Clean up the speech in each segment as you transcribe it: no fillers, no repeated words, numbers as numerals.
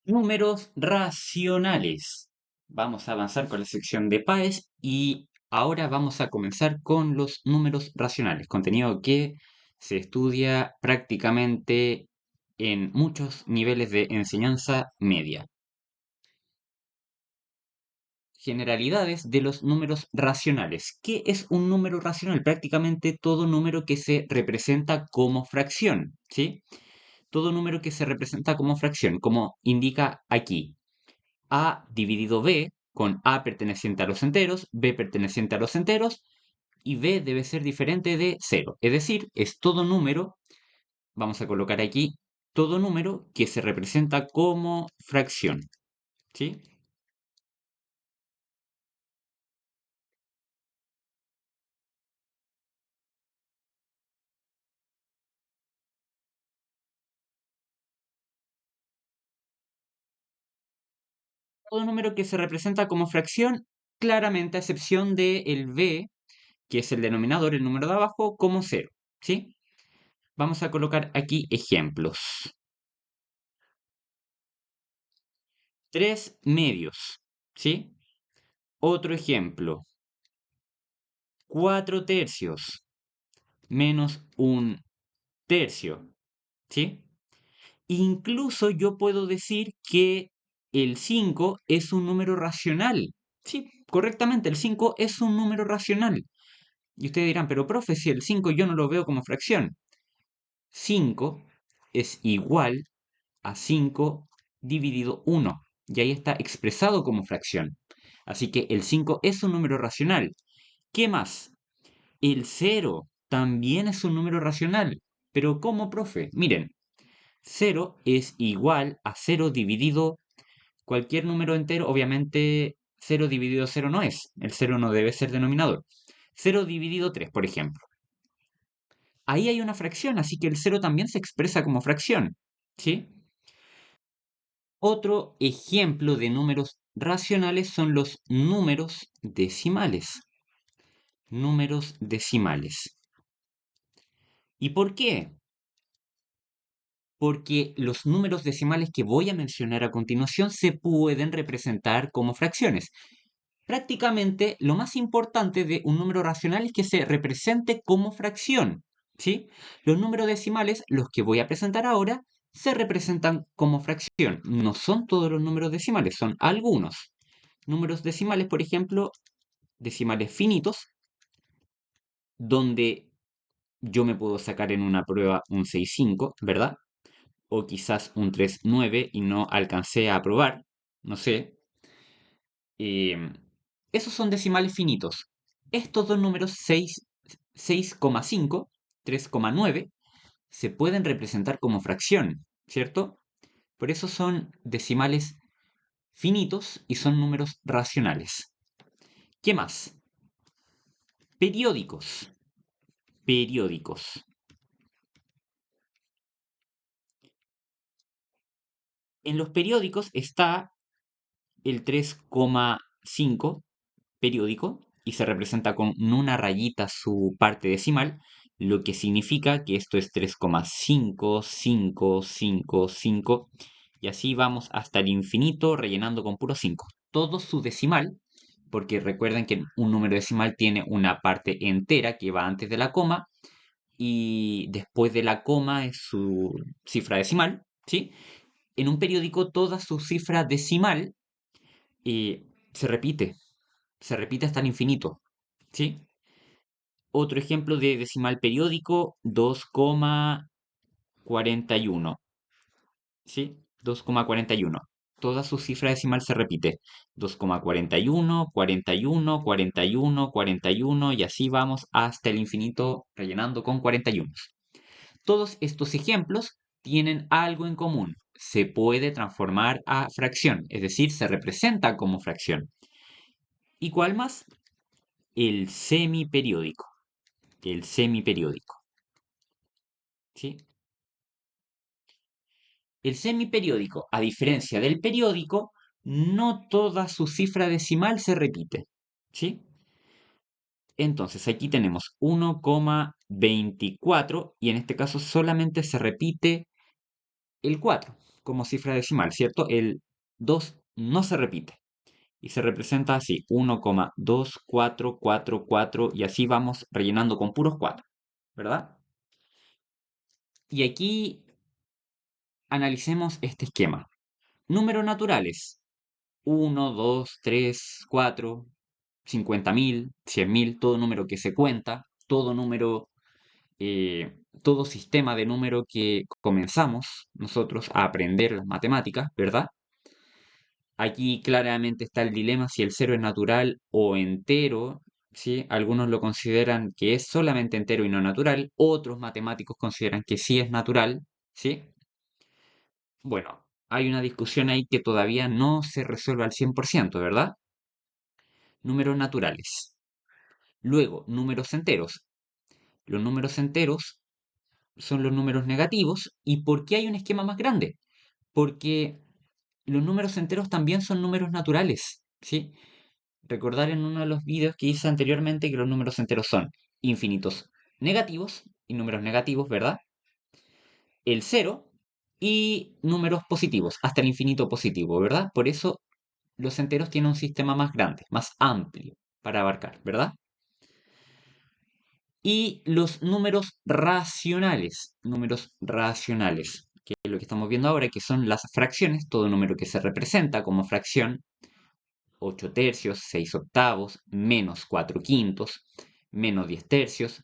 Números racionales. Vamos a avanzar con la sección de PAES y ahora vamos a comenzar con los números racionales, contenido que se estudia prácticamente en muchos niveles de enseñanza media. Generalidades de los números racionales. ¿Qué es un número racional? Prácticamente todo número que se representa como fracción, ¿sí? Todo número que se representa como fracción, como indica aquí. A dividido B, con A perteneciente a los enteros, B perteneciente a los enteros, y B debe ser diferente de cero. Es decir, es todo número, vamos a colocar aquí, todo número que se representa como fracción. ¿Sí? Todo número que se representa como fracción, claramente a excepción de el B, que es el denominador, el número de abajo, como cero. ¿Sí? Vamos a colocar aquí ejemplos. 3 medios. ¿Sí? Otro ejemplo. 4 tercios menos un tercio, ¿sí? Incluso yo puedo decir que el 5 es un número racional. Sí, correctamente, el 5 es un número racional. Y ustedes dirán, pero profe, si el 5 yo no lo veo como fracción. 5 es igual a 5 dividido 1. Y ahí está expresado como fracción. Así que el 5 es un número racional. ¿Qué más? El cero también es un número racional. Pero ¿cómo, profe? Miren, cero es igual a cero dividido cualquier número entero. Obviamente, cero dividido cero no es. El cero no debe ser denominador. Cero dividido 3, por ejemplo. Ahí hay una fracción, así que el cero también se expresa como fracción. ¿Sí? Otro ejemplo de números racionales son los números decimales. Números decimales. ¿Y por qué? Porque los números decimales que voy a mencionar a continuación se pueden representar como fracciones. Prácticamente lo más importante de un número racional es que se represente como fracción, ¿sí? Los números decimales, los que voy a presentar ahora, se representan como fracción. No son todos los números decimales, son algunos. Números decimales, por ejemplo, decimales finitos, donde yo me puedo sacar en una prueba un 6,5, ¿verdad? O quizás un 3,9 y no alcancé a aprobar, no sé. Em, Esos son decimales finitos. Estos dos números, 6,5, 3,9, se pueden representar como fracción, ¿cierto? Por eso son decimales finitos y son números racionales. ¿Qué más? Periódicos. Periódicos. En los periódicos está el 3,5 periódico y se representa con una rayita su parte decimal, lo que significa que esto es 3,5555 y así vamos hasta el infinito rellenando con puro 5. Todo su decimal, porque recuerden que un número decimal tiene una parte entera que va antes de la coma y después de la coma es su cifra decimal, ¿sí? En un periódico toda su cifra decimal se repite, se repite hasta el infinito, ¿sí? Otro ejemplo de decimal periódico, 2,41, ¿sí? 2,41. Toda su cifra decimal se repite. 2,41, 41, 41, 41 y así vamos hasta el infinito rellenando con 41. Todos estos ejemplos tienen algo en común. Se puede transformar a fracción, es decir, se representa como fracción. ¿Y cuál más? El semiperiódico. El semiperiódico. ¿Sí? El semiperiódico, a diferencia del periódico, no toda su cifra decimal se repite. ¿Sí? Entonces aquí tenemos 1,24 y en este caso solamente se repite el 4. como cifra decimal, ¿cierto? El 2 no se repite y se representa así, 1,2444 y así vamos rellenando con puros 4, ¿verdad? Y aquí analicemos este esquema. Números naturales, 1, 2, 3, 4, 50.000, 100.000, todo número que se cuenta, todo número, todo sistema de número que comenzamos nosotros a aprender las matemáticas, ¿verdad? Aquí claramente está el dilema si el cero es natural o entero, ¿sí? Algunos lo consideran que es solamente entero y no natural, otros matemáticos consideran que sí es natural, ¿sí? Bueno, hay una discusión ahí que todavía no se resuelve al 100%, ¿verdad? Números naturales. Luego, números enteros. Los números enteros son los números negativos. ¿Y por qué hay un esquema más grande? Porque los números enteros también son números naturales, ¿sí? Recordar en uno de los vídeos que hice anteriormente que los números enteros son infinitos negativos y números negativos, ¿verdad? El cero y números positivos, hasta el infinito positivo, ¿verdad? Por eso los enteros tienen un sistema más grande, más amplio para abarcar, ¿verdad? Y los números racionales, que es lo que estamos viendo ahora, que son las fracciones, todo número que se representa como fracción, 8 tercios, 6 octavos, menos 4 quintos, menos 10 tercios,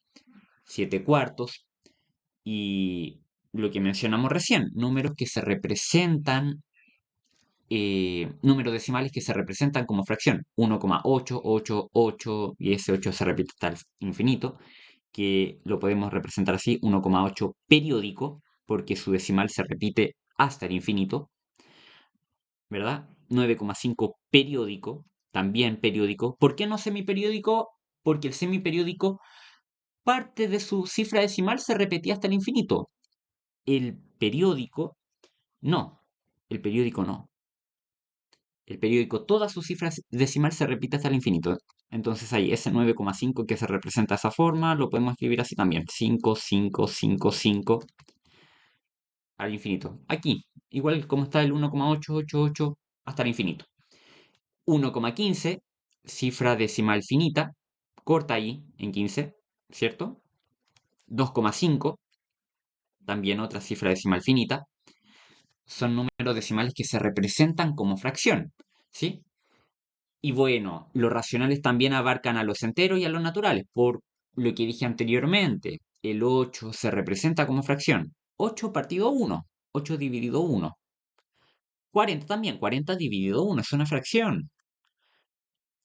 7 cuartos y lo que mencionamos recién, números que se representan, números decimales que se representan como fracción, 1,888 y ese 8 se repite hasta el infinito, que lo podemos representar así, 1,8 periódico, porque su decimal se repite hasta el infinito, ¿verdad? 9,5 periódico, también periódico. ¿Por qué no semiperiódico? Porque el semiperiódico, parte de su cifra decimal se repetía hasta el infinito. El periódico, no. El periódico no. El periódico, toda su cifra decimal se repite hasta el infinito. Entonces ahí, ese 9,5 que se representa de esa forma, lo podemos escribir así también. 5, 5, 5, 5 al infinito. Aquí, igual como está el 1,888 hasta el infinito. 1,15, cifra decimal finita, corta ahí en 15, ¿cierto? 2,5, también otra cifra decimal finita, son números decimales que se representan como fracción, ¿sí? Y bueno, los racionales también abarcan a los enteros y a los naturales, por lo que dije anteriormente. El 8 se representa como fracción. 8 partido 1, 8 dividido 1. 40 también, 40 dividido 1 es una fracción.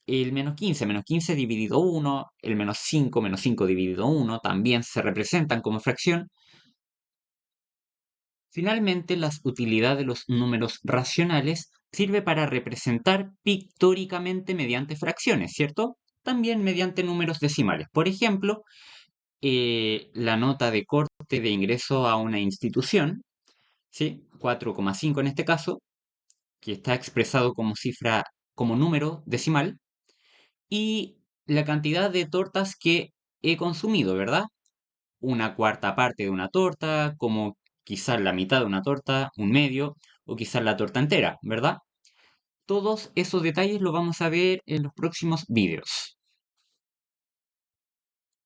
El menos 15 dividido 1, el menos 5 dividido 1 también se representan como fracción. Finalmente, la utilidad de los números racionales sirve para representar pictóricamente mediante fracciones, ¿cierto? También mediante números decimales. Por ejemplo, la nota de corte de ingreso a una institución, ¿sí? 4,5 en este caso, que está expresado como cifra, como número decimal, y la cantidad de tortas que he consumido, ¿verdad? Una cuarta parte de una torta, como quizás la mitad de una torta, un medio, o quizás la torta entera, ¿verdad? Todos esos detalles los vamos a ver en los próximos vídeos.